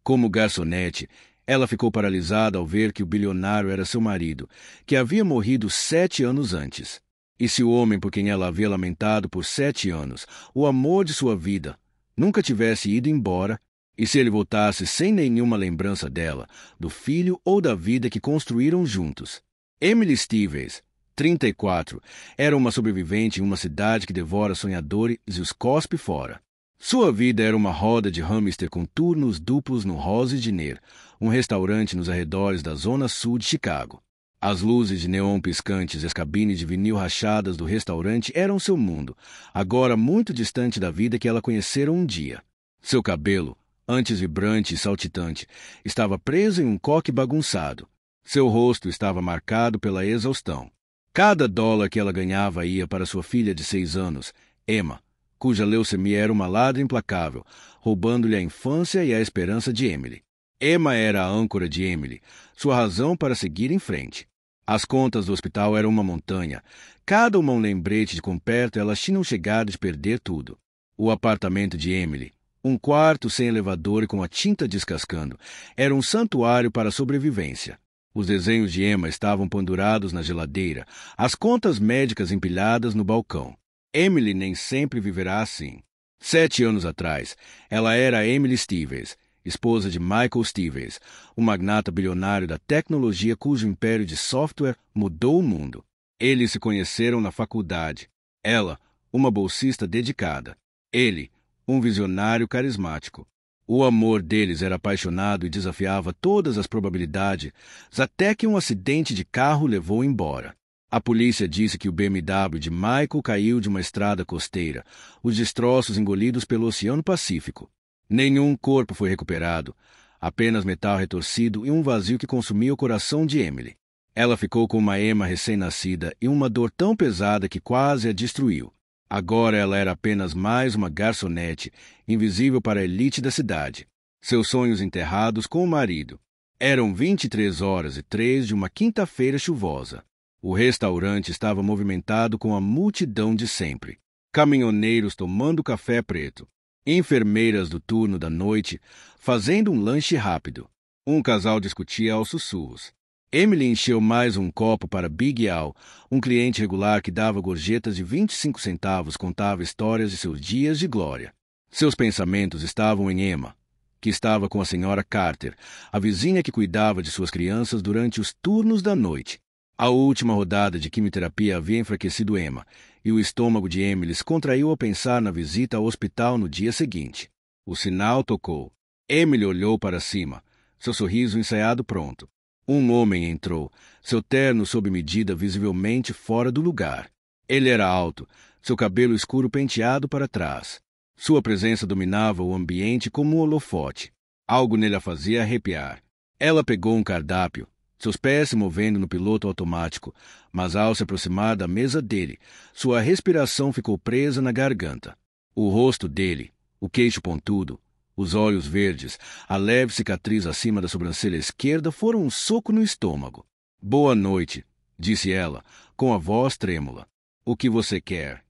Como garçonete, ela ficou paralisada ao ver que o bilionário era seu marido, que havia morrido 7 anos antes. E se o homem por quem ela havia lamentado por 7 anos, o amor de sua vida, nunca tivesse ido embora, e se ele voltasse sem nenhuma lembrança dela, do filho ou da vida que construíram juntos? Emily Stevens, 34, era uma sobrevivente em uma cidade que devora sonhadores e os cospe fora. Sua vida era uma roda de hamster com turnos duplos no Rose Diner, um restaurante nos arredores da zona sul de Chicago. As luzes de neon piscantes e as cabines de vinil rachadas do restaurante eram seu mundo, agora muito distante da vida que ela conhecera um dia. Seu cabelo, antes vibrante e saltitante, estava preso em um coque bagunçado. Seu rosto estava marcado pela exaustão. Cada dólar que ela ganhava ia para sua filha de 6 anos, Emma, cuja leucemia era uma ladra implacável, roubando-lhe a infância e a esperança de Emily. Emma era a âncora de Emily, sua razão para seguir em frente. As contas do hospital eram uma montanha, cada uma um lembrete de quão perto elas tinham chegado de perder tudo. O apartamento de Emily, um quarto sem elevador e com a tinta descascando, era um santuário para a sobrevivência. Os desenhos de Emma estavam pendurados na geladeira, as contas médicas empilhadas no balcão. Emily nem sempre viverá assim. 7 anos atrás, ela era Emily Stevens, esposa de Michael Stevens, um magnata bilionário da tecnologia cujo império de software mudou o mundo. Eles se conheceram na faculdade. Ela, uma bolsista dedicada. Ele, um visionário carismático. O amor deles era apaixonado e desafiava todas as probabilidades, até que um acidente de carro levou embora. A polícia disse que o BMW de Michael caiu de uma estrada costeira, os destroços engolidos pelo Oceano Pacífico. Nenhum corpo foi recuperado, apenas metal retorcido e um vazio que consumia o coração de Emily. Ela ficou com uma Emma recém-nascida e uma dor tão pesada que quase a destruiu. Agora ela era apenas mais uma garçonete, invisível para a elite da cidade. Seus sonhos enterrados com o marido. Eram 23h03 de uma quinta-feira chuvosa. O restaurante estava movimentado com a multidão de sempre. Caminhoneiros tomando café preto. Enfermeiras do turno da noite fazendo um lanche rápido. Um casal discutia aos sussurros. Emily encheu mais um copo para Big Al, um cliente regular que dava gorjetas de 25 centavos, contava histórias de seus dias de glória. Seus pensamentos estavam em Emma, que estava com a senhora Carter, a vizinha que cuidava de suas crianças durante os turnos da noite. A última rodada de quimioterapia havia enfraquecido Emma, e o estômago de Emily se contraiu ao pensar na visita ao hospital no dia seguinte. O sinal tocou. Emily olhou para cima, seu sorriso ensaiado pronto. Um homem entrou, seu terno sob medida visivelmente fora do lugar. Ele era alto, seu cabelo escuro penteado para trás. Sua presença dominava o ambiente como um holofote. Algo nele a fazia arrepiar. Ela pegou um cardápio, seus pés se movendo no piloto automático, mas ao se aproximar da mesa dele, sua respiração ficou presa na garganta. O rosto dele, o queixo pontudo, os olhos verdes, a leve cicatriz acima da sobrancelha esquerda foram um soco no estômago. "Boa noite", disse ela, com a voz trêmula. "O que você quer?"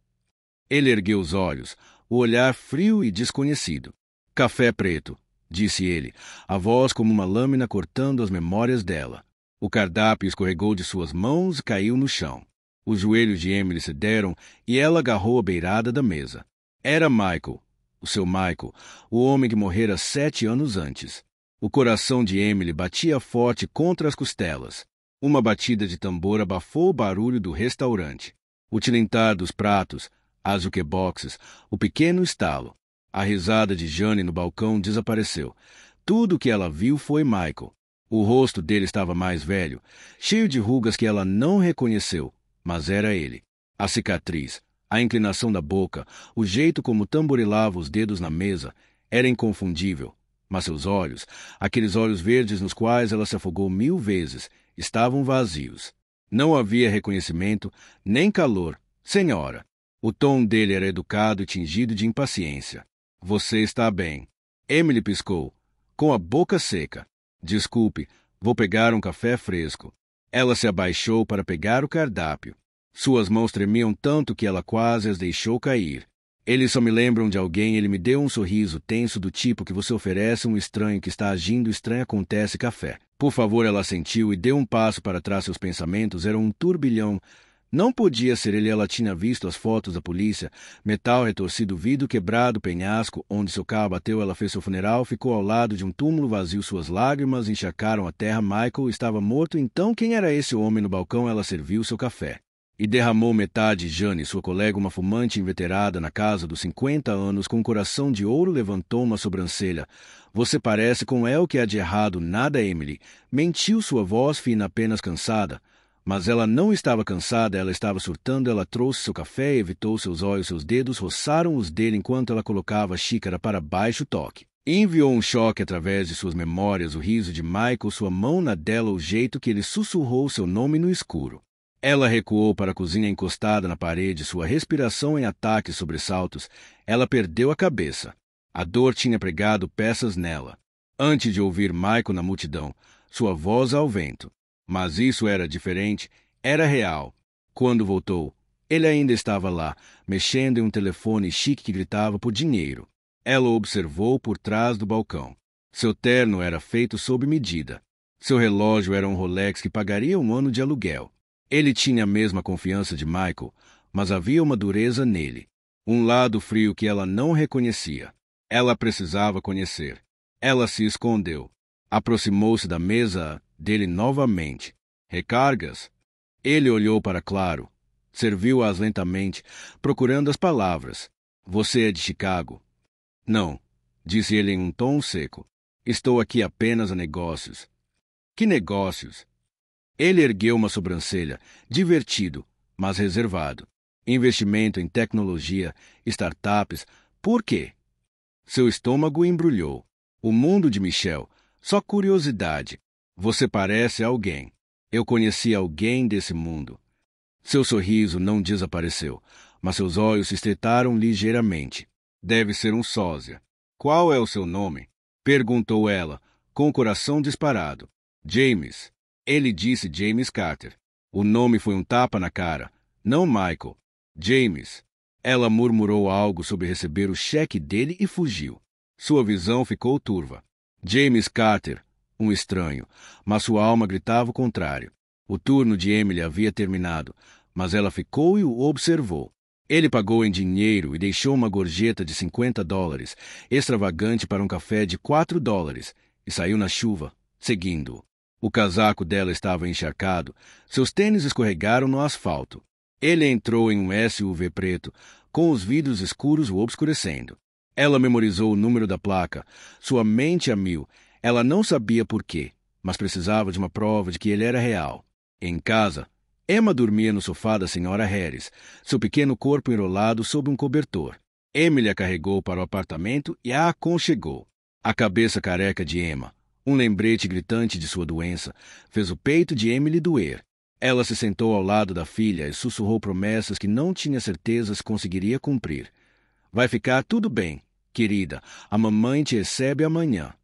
Ele ergueu os olhos, o olhar frio e desconhecido. "Café preto", disse ele, a voz como uma lâmina cortando as memórias dela. O cardápio escorregou de suas mãos e caiu no chão. Os joelhos de Emily cederam e ela agarrou a beirada da mesa. Era Michael, o seu Michael, o homem que morrera 7 anos antes. O coração de Emily batia forte contra as costelas. Uma batida de tambor abafou o barulho do restaurante. O tilintar dos pratos, as jukeboxes, o pequeno estalo. A risada de Jane no balcão desapareceu. Tudo o que ela viu foi Michael. O rosto dele estava mais velho, cheio de rugas que ela não reconheceu, mas era ele. A cicatriz, a inclinação da boca, o jeito como tamborilava os dedos na mesa, era inconfundível. Mas seus olhos, aqueles olhos verdes nos quais ela se afogou 1000 vezes, estavam vazios. Não havia reconhecimento, nem calor, senhora. O tom dele era educado e tingido de impaciência. "Você está bem." Emily piscou, com a boca seca. "Desculpe, vou pegar um café fresco." Ela se abaixou para pegar o cardápio. Suas mãos tremiam tanto que ela quase as deixou cair. Eles só me lembram de alguém. Ele me deu um sorriso tenso do tipo que você oferece um estranho que está agindo estranho. Acontece café. Por favor, ela assentiu e deu um passo para trás. Seus pensamentos eram um turbilhão. Não podia ser ele. Ela tinha visto as fotos da polícia. Metal retorcido, vidro quebrado, penhasco, onde seu carro bateu. Ela fez seu funeral, ficou ao lado de um túmulo vazio. Suas lágrimas encharcaram a terra. Michael estava morto. Então quem era esse homem no balcão? Ela serviu seu café e derramou metade. Jane, sua colega, uma fumante inveterada na casa dos 50 anos, com um coração de ouro, levantou uma sobrancelha. Você parece com ela. O que há de errado? Nada, Emily. Mentiu, sua voz fina, apenas cansada. Mas ela não estava cansada, ela estava surtando. Ela trouxe seu café e evitou seus olhos. Seus dedos roçaram os dele enquanto ela colocava a xícara para baixo. Toque. Enviou um choque através de suas memórias. O riso de Michael, sua mão na dela, o jeito que ele sussurrou seu nome no escuro. Ela recuou para a cozinha, encostada na parede, sua respiração em ataques sobressaltos. Ela perdeu a cabeça. A dor tinha pregado peças nela. Antes de ouvir Michael na multidão, sua voz ao vento. Mas isso era diferente, era real. Quando voltou, ele ainda estava lá, mexendo em um telefone chique que gritava por dinheiro. Ela o observou por trás do balcão. Seu terno era feito sob medida. Seu relógio era um Rolex que pagaria 1 ano de aluguel. Ele tinha a mesma confiança de Michael, mas havia uma dureza nele. Um lado frio que ela não reconhecia. Ela precisava conhecer. Ela se escondeu. Aproximou-se da mesa dele novamente. Recargas? Ele olhou para Claro. Serviu-as lentamente, procurando as palavras. Você é de Chicago? Não, disse ele em um tom seco. Estou aqui apenas a negócios. Que negócios? Ele ergueu uma sobrancelha, divertido, mas reservado. Investimento em tecnologia, startups. Por quê? Seu estômago embrulhou. O mundo de Michelle. Só curiosidade. Você parece alguém. Eu conheci alguém desse mundo. Seu sorriso não desapareceu, mas seus olhos se estreitaram ligeiramente. Deve ser um sósia. Qual é o seu nome? Perguntou ela, com o coração disparado. James. Ele disse James Carter. O nome foi um tapa na cara. Não Michael. James. Ela murmurou algo sobre receber o cheque dele e fugiu. Sua visão ficou turva. James Carter, um estranho, mas sua alma gritava o contrário. O turno de Emily havia terminado, mas ela ficou e o observou. Ele pagou em dinheiro e deixou uma gorjeta de $50, extravagante para um café de $4, e saiu na chuva, seguindo-o. O casaco dela estava encharcado, seus tênis escorregaram no asfalto. Ele entrou em um SUV preto, com os vidros escuros o obscurecendo. Ela memorizou o número da placa, sua mente a mil. Ela não sabia por quê, mas precisava de uma prova de que ele era real. Em casa, Emma dormia no sofá da senhora Harris, seu pequeno corpo enrolado sob um cobertor. Emily a carregou para o apartamento e a aconchegou. A cabeça careca de Emma, um lembrete gritante de sua doença, fez o peito de Emily doer. Ela se sentou ao lado da filha e sussurrou promessas que não tinha certeza se conseguiria cumprir. Vai ficar tudo bem, querida. A mamãe te recebe amanhã.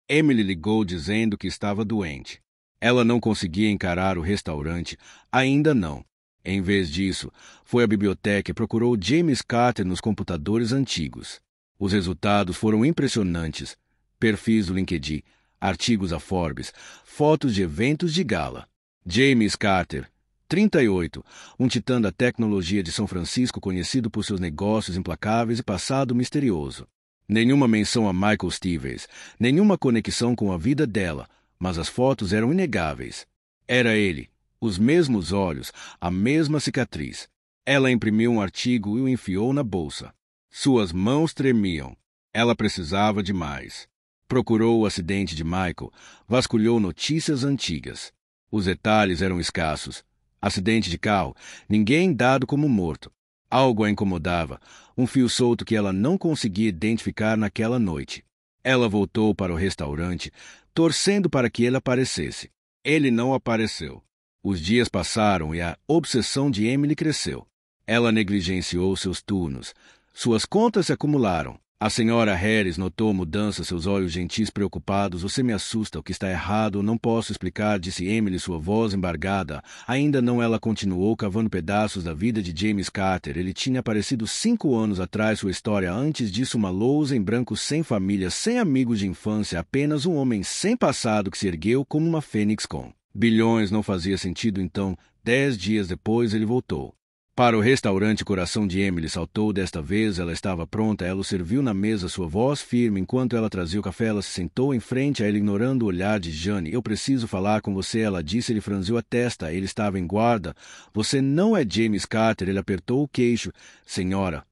Emily ligou dizendo que estava doente. Ela não conseguia encarar o restaurante, ainda não. Em vez disso, foi à biblioteca e procurou James Carter nos computadores antigos. Os resultados foram impressionantes. Perfis do LinkedIn, artigos a Forbes, fotos de eventos de gala. James Carter, 38, um titã da tecnologia de São Francisco, conhecido por seus negócios implacáveis e passado misterioso. Nenhuma menção a Michael Stevens, nenhuma conexão com a vida dela, mas as fotos eram inegáveis. Era ele, os mesmos olhos, a mesma cicatriz. Ela imprimiu um artigo e o enfiou na bolsa. Suas mãos tremiam. Ela precisava de mais. Procurou o acidente de Michael, vasculhou notícias antigas. Os detalhes eram escassos. Acidente de carro, ninguém dado como morto. Algo a incomodava, um fio solto que ela não conseguia identificar naquela noite. Ela voltou para o restaurante, torcendo para que ele aparecesse. Ele não apareceu. Os dias passaram e a obsessão de Emily cresceu. Ela negligenciou seus turnos. Suas contas se acumularam. A senhora Harris notou a mudança, seus olhos gentis preocupados. Você me assusta, o que está errado? Não posso explicar, disse Emily, sua voz embargada. Ainda não, ela continuou cavando pedaços da vida de James Carter. Ele tinha aparecido 5 anos atrás, sua história antes disso, uma lousa em branco, sem família, sem amigos de infância, apenas um homem sem passado que se ergueu como uma fênix com bilhões. Não fazia sentido, então, 10 dias depois, ele voltou para o restaurante. O coração de Emily saltou. Desta vez ela estava pronta. Ela o serviu na mesa, sua voz firme. Enquanto ela trazia o café, ela se sentou em frente a ele, ignorando o olhar de Jane. Eu preciso falar com você, ela disse. Ele franziu a testa. Ele estava em guarda. Você não é James Carter. Ele apertou o queixo. Senhora,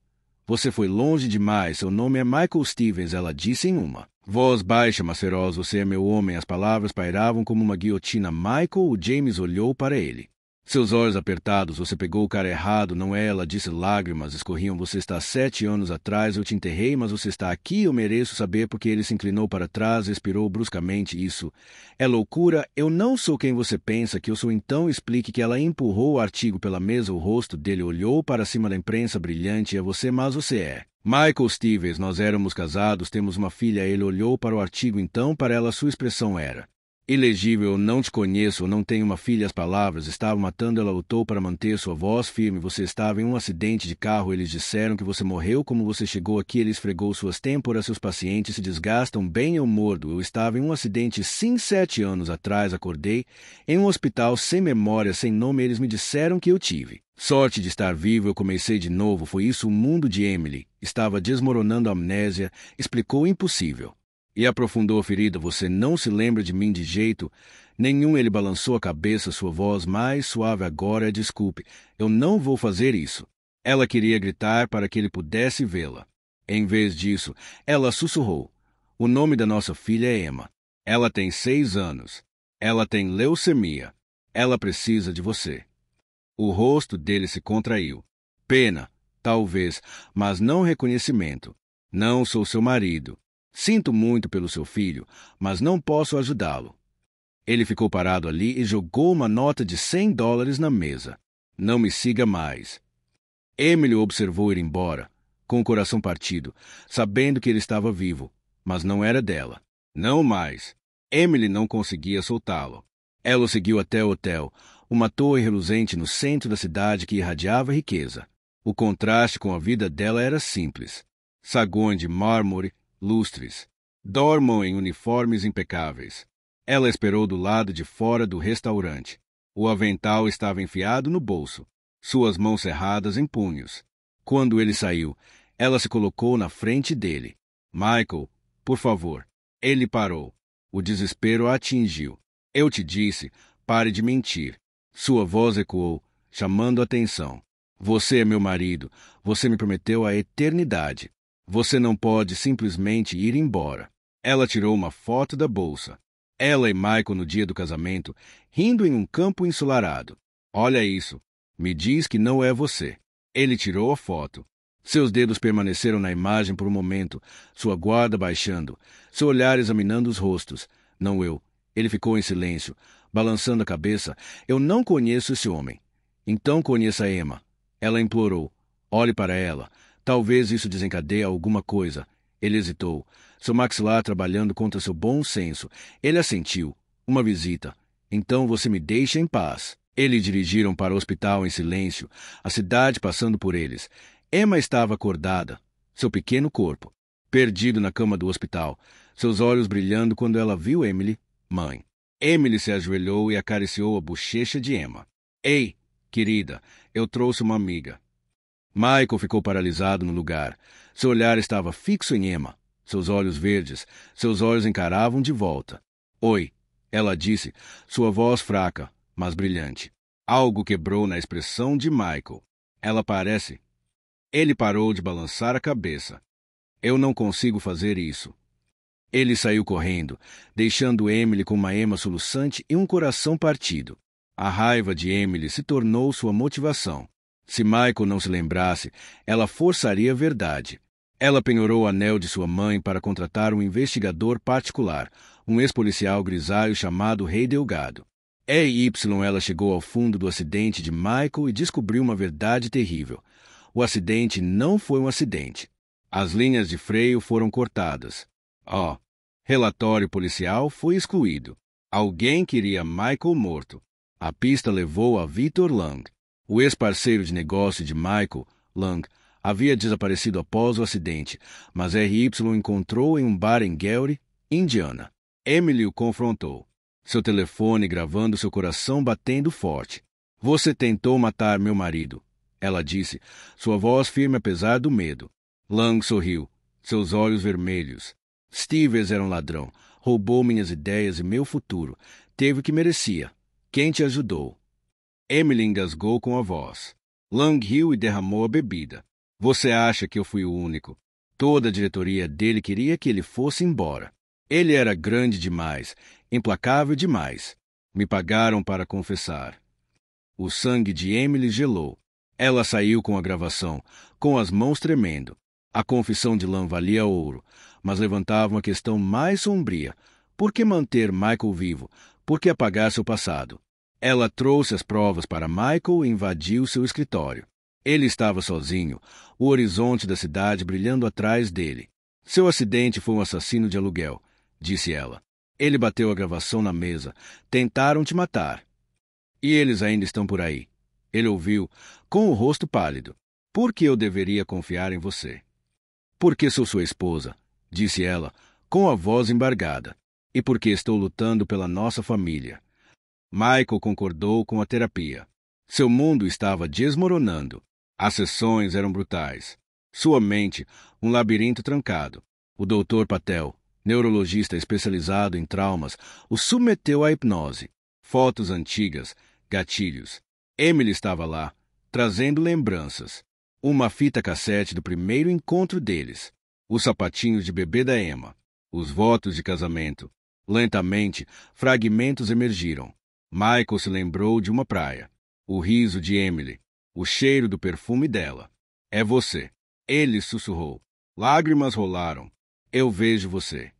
você foi longe demais. Seu nome é Michael Stevens, ela disse em uma voz baixa, mas feroz. Você é meu homem. As palavras pairavam como uma guilhotina. Michael, o James olhou para ele. Seus olhos apertados. Você pegou o cara errado, não é? Ela disse. Lágrimas escorriam. Você está 7 anos atrás. Eu te enterrei, mas você está aqui. Eu mereço saber porque ele se inclinou para trás, expirou bruscamente. Isso é loucura. Eu não sou quem você pensa que eu sou. Então explique. Que ela empurrou o artigo pela mesa. O rosto dele olhou para cima da imprensa brilhante. É você, mas você é Michael Stevens. Nós éramos casados, temos uma filha. Ele olhou para o artigo, então para ela sua expressão era ilegível. Eu não te conheço, eu não tenho uma filha. As palavras estavam matando. Ela lutou para manter sua voz firme. Você estava em um acidente de carro. Eles disseram que você morreu. Como você chegou aqui? Ele esfregou suas têmporas. Seus pacientes se desgastam bem. Eu mordo. Eu estava em um acidente, sim, 7 anos atrás. Acordei em um hospital sem memória, sem nome. Eles me disseram que eu tive sorte de estar vivo. Eu comecei de novo. Foi isso o mundo de Emily. Estava desmoronando. A amnésia explicou impossível. E aprofundou a ferida. Você não se lembra de mim de jeito nenhum. Ele balançou a cabeça, sua voz mais suave agora. Desculpe, eu não vou fazer isso. Ela queria gritar para que ele pudesse vê-la. Em vez disso, ela sussurrou. O nome da nossa filha é Emma. Ela tem 6 anos. Ela tem leucemia. Ela precisa de você. O rosto dele se contraiu. Pena, talvez, mas não reconhecimento. Não sou seu marido. Sinto muito pelo seu filho, mas não posso ajudá-lo. Ele ficou parado ali e jogou uma nota de $100 na mesa. Não me siga mais. Emily o observou ir embora, com o coração partido, sabendo que ele estava vivo, mas não era dela. Não mais. Emily não conseguia soltá-lo. Ela o seguiu até o hotel, uma torre reluzente no centro da cidade que irradiava riqueza. O contraste com a vida dela era simples. Saguões de mármore, lustres. Dormam em uniformes impecáveis. Ela esperou do lado de fora do restaurante. O avental estava enfiado no bolso, suas mãos cerradas em punhos. Quando ele saiu, ela se colocou na frente dele. Michael, por favor. Ele parou. O desespero a atingiu. Eu te disse, pare de mentir. Sua voz ecoou, chamando a atenção. Você é meu marido. Você me prometeu a eternidade. Você não pode simplesmente ir embora. Ela tirou uma foto da bolsa. Ela e Michael no dia do casamento, rindo em um campo ensolarado. Olha isso. Me diz que não é você. Ele tirou a foto. Seus dedos permaneceram na imagem por um momento, sua guarda baixando, seu olhar examinando os rostos. Não eu. Ele ficou em silêncio, balançando a cabeça. Eu não conheço esse homem. Então conheça Emma. Ela implorou. Olhe para ela. Talvez isso desencadeie alguma coisa. Ele hesitou, seu maxilar trabalhando contra seu bom senso. Ele assentiu. Uma visita. Então você me deixa em paz. Eles dirigiram para o hospital em silêncio, a cidade passando por eles. Emma estava acordada, seu pequeno corpo, perdido na cama do hospital, seus olhos brilhando quando ela viu Emily, mãe. Emily se ajoelhou e acariciou a bochecha de Emma. Ei, querida, eu trouxe uma amiga. Michael ficou paralisado no lugar. Seu olhar estava fixo em Emma. Seus olhos verdes, seus olhos encaravam de volta. Oi, ela disse, sua voz fraca, mas brilhante. Algo quebrou na expressão de Michael. Ela parece. Ele parou de balançar a cabeça. Eu não consigo fazer isso. Ele saiu correndo, deixando Emily com uma Emma soluçante e um coração partido. A raiva de Emily se tornou sua motivação. Se Michael não se lembrasse, ela forçaria a verdade. Ela penhorou o anel de sua mãe para contratar um investigador particular, um ex-policial grisalho chamado Rei Delgado. Ela chegou ao fundo do acidente de Michael e descobriu uma verdade terrível. O acidente não foi um acidente. As linhas de freio foram cortadas. Relatório policial foi excluído. Alguém queria Michael morto. A pista levou a Victor Lang. O ex-parceiro de negócio de Michael, Lang, havia desaparecido após o acidente, mas R.Y. o encontrou em um bar em Gary, Indiana. Emily o confrontou. Seu telefone gravando seu coração batendo forte. Você tentou matar meu marido, ela disse, sua voz firme apesar do medo. Lang sorriu, seus olhos vermelhos. Stevens era um ladrão. Roubou minhas ideias e meu futuro. Teve o que merecia. Quem te ajudou? Emily engasgou com a voz. Lang riu e derramou a bebida. Você acha que eu fui o único? Toda a diretoria dele queria que ele fosse embora. Ele era grande demais, implacável demais. Me pagaram para confessar. O sangue de Emily gelou. Ela saiu com a gravação, com as mãos tremendo. A confissão de Lang valia ouro, mas levantava uma questão mais sombria. Por que manter Michael vivo? Por que apagar seu passado? Ela trouxe as provas para Michael e invadiu seu escritório. Ele estava sozinho, o horizonte da cidade brilhando atrás dele. Seu acidente foi um assassino de aluguel, disse ela. Ele bateu a gravação na mesa. Tentaram te matar. E eles ainda estão por aí. Ele ouviu, com o rosto pálido. Por que eu deveria confiar em você? Porque sou sua esposa, disse ela, com a voz embargada. E porque estou lutando pela nossa família. Michael concordou com a terapia. Seu mundo estava desmoronando. As sessões eram brutais. Sua mente, um labirinto trancado. O Dr. Patel, neurologista especializado em traumas, o submeteu à hipnose. Fotos antigas, gatilhos. Emily estava lá, trazendo lembranças. Uma fita cassete do primeiro encontro deles. Os sapatinhos de bebê da Emma. Os votos de casamento. Lentamente, fragmentos emergiram. Michael se lembrou de uma praia. O riso de Emily. O cheiro do perfume dela. É você. Ele sussurrou. Lágrimas rolaram. Eu vejo você.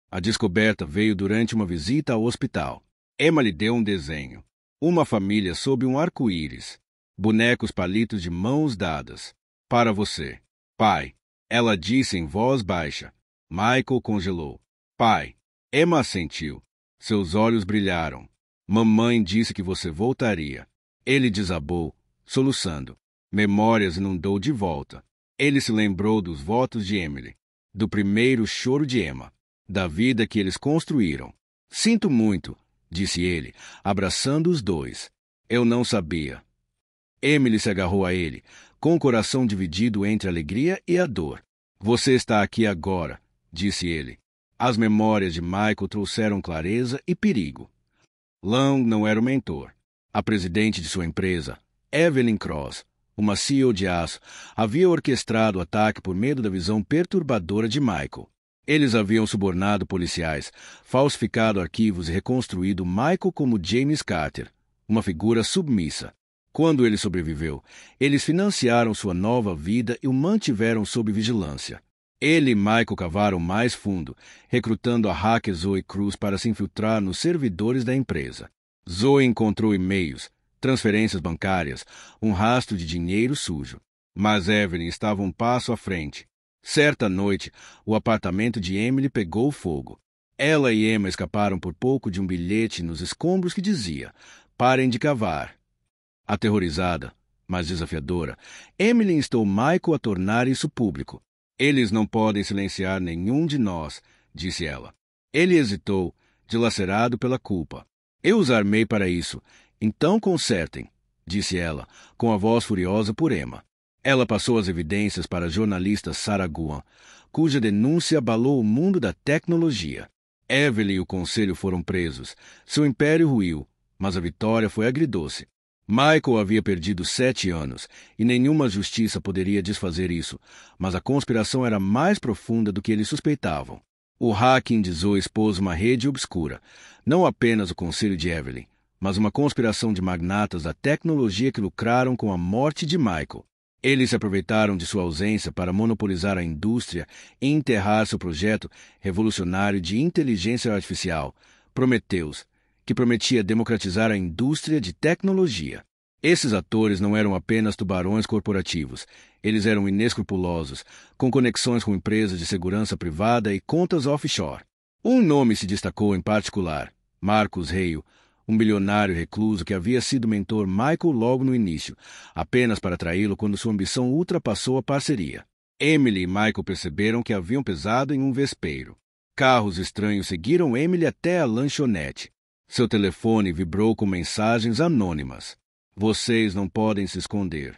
A descoberta veio durante uma visita ao hospital. Emma lhe deu um desenho. Uma família sob um arco-íris. Bonecos palitos de mãos dadas. Para você. Pai. Ela disse em voz baixa. Michael congelou. Pai. Emma assentiu. Seus olhos brilharam. Mamãe disse que você voltaria. Ele desabou, soluçando. Memórias inundou de volta. Ele se lembrou dos votos de Emily. Do primeiro choro de Emma. Da vida que eles construíram. Sinto muito, disse ele, abraçando os dois. Eu não sabia. Emily se agarrou a ele, com o coração dividido entre a alegria e a dor. Você está aqui agora, disse ele. As memórias de Michael trouxeram clareza e perigo. Lang não era o mentor. A presidente de sua empresa, Evelyn Cross, uma CEO de aço, havia orquestrado o ataque por medo da visão perturbadora de Michael. Eles haviam subornado policiais, falsificado arquivos e reconstruído Michael como James Carter, uma figura submissa. Quando ele sobreviveu, eles financiaram sua nova vida e o mantiveram sob vigilância. Ele e Michael cavaram mais fundo, recrutando a hacker Zoe Cruz para se infiltrar nos servidores da empresa. Zoe encontrou e-mails, transferências bancárias, um rastro de dinheiro sujo. Mas Evelyn estava um passo à frente. Certa noite, o apartamento de Emily pegou fogo. Ela e Emma escaparam por pouco de um bilhete nos escombros que dizia: "Parem de cavar." Aterrorizada, mas desafiadora, Emily instou Michael a tornar isso público. Eles não podem silenciar nenhum de nós, disse ela. Ele hesitou, dilacerado pela culpa. Eu os armei para isso, então consertem, disse ela, com a voz furiosa por Emma. Ela passou as evidências para a jornalista Sarah Guan, cuja denúncia abalou o mundo da tecnologia. Evelyn e o conselho foram presos. Seu império ruiu, mas a vitória foi agridoce. Michael havia perdido 7 anos, e nenhuma justiça poderia desfazer isso, mas a conspiração era mais profunda do que eles suspeitavam. O hacking de Zoe expôs uma rede obscura, não apenas o conselho de Evelyn, mas uma conspiração de magnatas da tecnologia que lucraram com a morte de Michael. Eles se aproveitaram de sua ausência para monopolizar a indústria e enterrar seu projeto revolucionário de inteligência artificial, Prometheus, que prometia democratizar a indústria de tecnologia. Esses atores não eram apenas tubarões corporativos. Eles eram inescrupulosos, com conexões com empresas de segurança privada e contas offshore. Um nome se destacou em particular: Marcus Hale, um bilionário recluso que havia sido mentor Michael logo no início, apenas para atraí-lo quando sua ambição ultrapassou a parceria. Emily e Michael perceberam que haviam pesado em um vespeiro. Carros estranhos seguiram Emily até a lanchonete. Seu telefone vibrou com mensagens anônimas. Vocês não podem se esconder.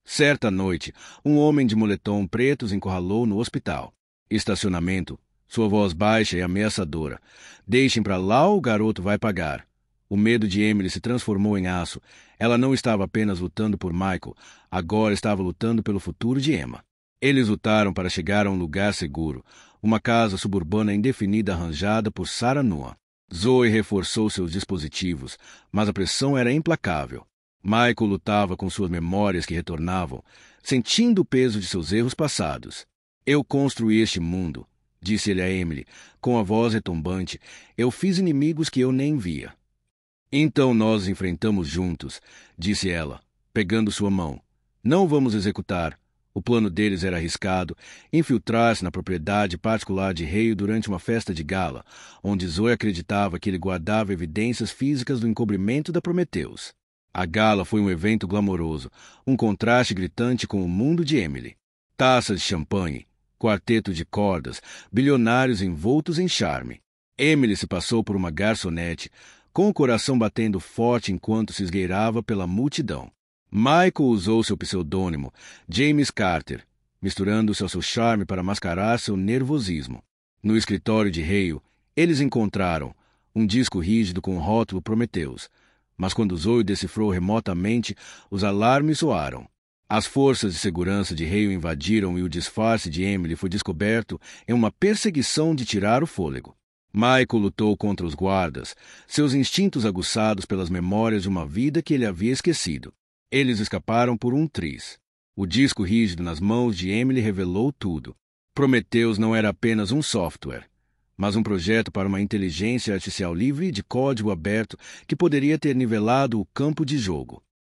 Certa noite, um homem de moletom preto os encurralou no hospital. Estacionamento. Sua voz baixa e ameaçadora. Deixem para lá ou o garoto vai pagar. O medo de Emily se transformou em aço. Ela não estava apenas lutando por Michael, agora estava lutando pelo futuro de Emma. Eles lutaram para chegar a um lugar seguro, uma casa suburbana indefinida arranjada por Sarah Noah. Zoe reforçou seus dispositivos, mas a pressão era implacável. Michael lutava com suas memórias que retornavam, sentindo o peso de seus erros passados. Eu construí este mundo, disse ele a Emily, com a voz retumbante. Eu fiz inimigos que eu nem via. Então nós os enfrentamos juntos, disse ela, pegando sua mão. Não vamos executar. O plano deles era arriscado, infiltrar-se na propriedade particular de Hale durante uma festa de gala, onde Zoe acreditava que ele guardava evidências físicas do encobrimento da Prometheus. A gala foi um evento glamouroso, um contraste gritante com o mundo de Emily. Taças de champanhe, quarteto de cordas, bilionários envoltos em charme. Emily se passou por uma garçonete, com o coração batendo forte enquanto se esgueirava pela multidão. Michael usou seu pseudônimo, James Carter, misturando-se ao seu charme para mascarar seu nervosismo. No escritório de Hale, eles encontraram um disco rígido com o rótulo Prometheus, mas quando Zoe decifrou remotamente, os alarmes soaram. As forças de segurança de Hale invadiram e o disfarce de Emily foi descoberto em uma perseguição de tirar o fôlego. Michael lutou contra os guardas, seus instintos aguçados pelas memórias de uma vida que ele havia esquecido. Eles escaparam por um triz. O disco rígido nas mãos de Emily revelou tudo. Prometheus não era apenas um software, mas um projeto para uma inteligência artificial livre de código aberto que poderia ter nivelado o campo de jogo.